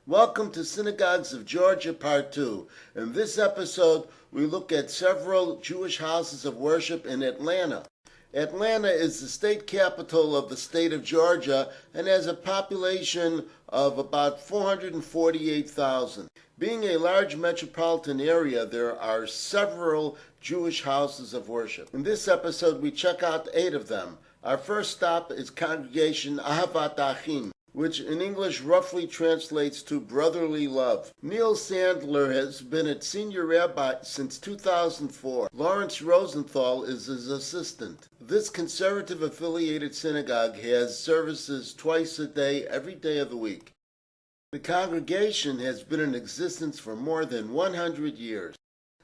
Welcome to Synagogues of Georgia Part 2. In this episode, we look at several Jewish houses of worship in Atlanta. Atlanta is the state capital of the state of Georgia and has a population of about 448,000. Being a large metropolitan area, there are several Jewish houses of worship. In this episode, we check out 8 of them. Our first stop is Congregation Ahavat Achim, which in English roughly translates to brotherly love. Neil Sandler has been its senior rabbi since 2004. Lawrence Rosenthal is his assistant. This conservative-affiliated synagogue has services twice a day, every day of the week. The congregation has been in existence for more than 100 years.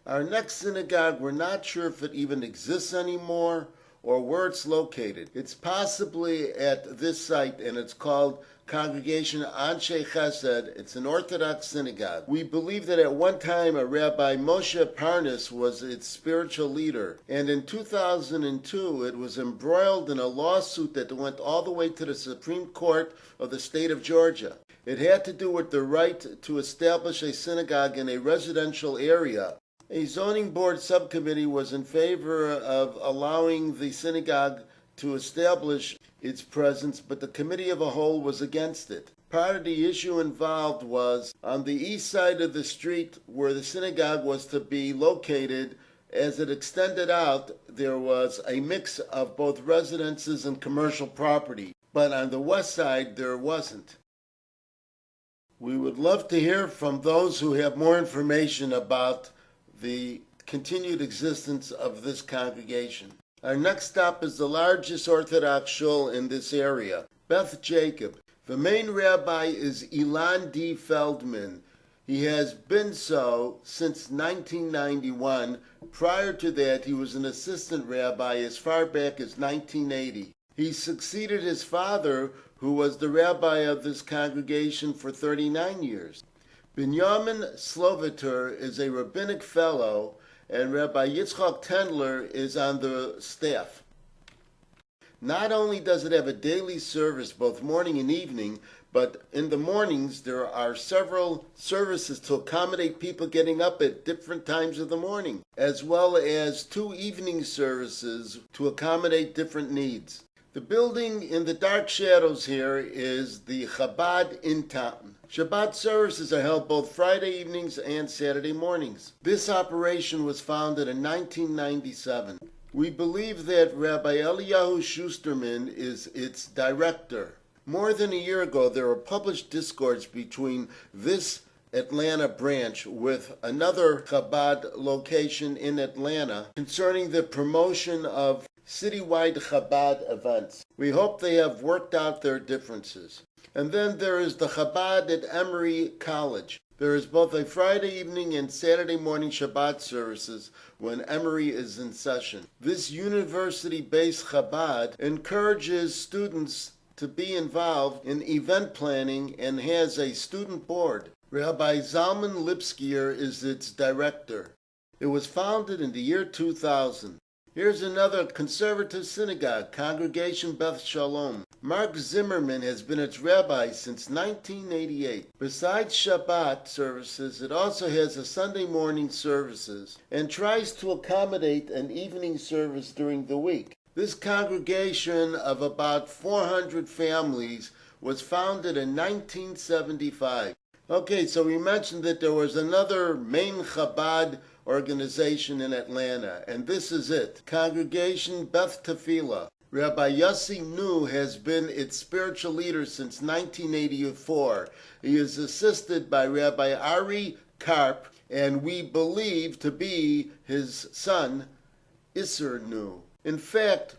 Our next synagogue, we're not sure if it even exists anymore or where it's located. It's possibly at this site, and it's called Congregation Anshe Chesed. It's an Orthodox synagogue. We believe that at one time a Rabbi Moshe Parnas was its spiritual leader, and in 2002 it was embroiled in a lawsuit that went all the way to the Supreme Court of the state of Georgia. It had to do with the right to establish a synagogue in a residential area. A zoning board subcommittee was in favor of allowing the synagogue to establish its presence, but the committee of a whole was against it. Part of the issue involved was on the east side of the street where the synagogue was to be located. As it extended out, there was a mix of both residences and commercial property, but on the west side there wasn't. We would love to hear from those who have more information about the continued existence of this congregation. Our next stop is the largest Orthodox shul in this area, Beth Jacob. The main rabbi is Ilan D. Feldman. He has been so since 1991. Prior to that, he was an assistant rabbi as far back as 1980. He succeeded his father, who was the rabbi of this congregation for 39 years. Binyamin Sloviter is a rabbinic fellow, and Rabbi Yitzchak Tendler is on the staff. Not only does it have a daily service, both morning and evening, but in the mornings there are several services to accommodate people getting up at different times of the morning, as well as 2 evening services to accommodate different needs. The building in the dark shadows here is the Chabad in town. Shabbat services are held both Friday evenings and Saturday mornings. This operation was founded in 1997. We believe that Rabbi Eliyahu Schusterman is its director. More than a year ago, there were published discords between this Atlanta branch with another Chabad location in Atlanta concerning the promotion of citywide Chabad events. We hope they have worked out their differences. And then there is the Chabad at Emory College. There is both a Friday evening and Saturday morning Shabbat services when Emory is in session. This university-based Chabad encourages students to be involved in event planning and has a student board. Rabbi Zalman Lipskier is its director. It was founded in the year 2000. Here's another conservative synagogue, Congregation Beth Shalom. Mark Zimmerman has been its rabbi since 1988. Besides Shabbat services, it also has a Sunday morning services and tries to accommodate an evening service during the week. This congregation of about 400 families was founded in 1975. Okay, so we mentioned that there was another main Chabad organization in Atlanta, and this is it, Congregation Beth Tefillah. Rabbi Yossi Nu has been its spiritual leader since 1984. He is assisted by Rabbi Ari Karp, and we believe to be his son, Isser Nu. In fact,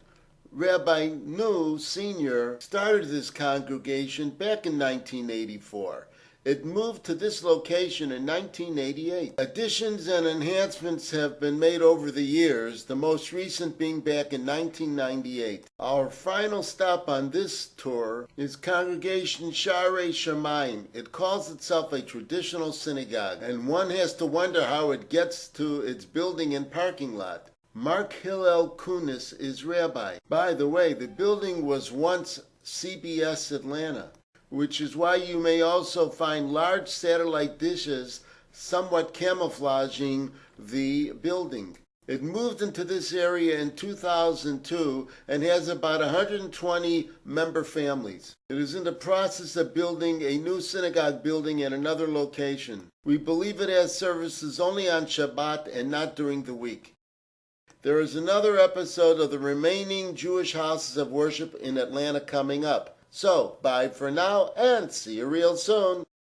Rabbi Nu Sr. started this congregation back in 1984. It moved to this location in 1988. Additions and enhancements have been made over the years, the most recent being back in 1998. Our final stop on this tour is Congregation Sharei Shamayim. It calls itself a traditional synagogue, and one has to wonder how it gets to its building and parking lot. Mark Hillel Kunis is rabbi. By the way, the building was once CBS Atlanta. which is why you may also find large satellite dishes somewhat camouflaging the building. It moved into this area in 2002 and has about 120 member families. It is in the process of building a new synagogue building at another location. We believe it has services only on Shabbat and not during the week. There is another episode of the remaining Jewish houses of worship in Atlanta coming up. So, bye for now and see you real soon.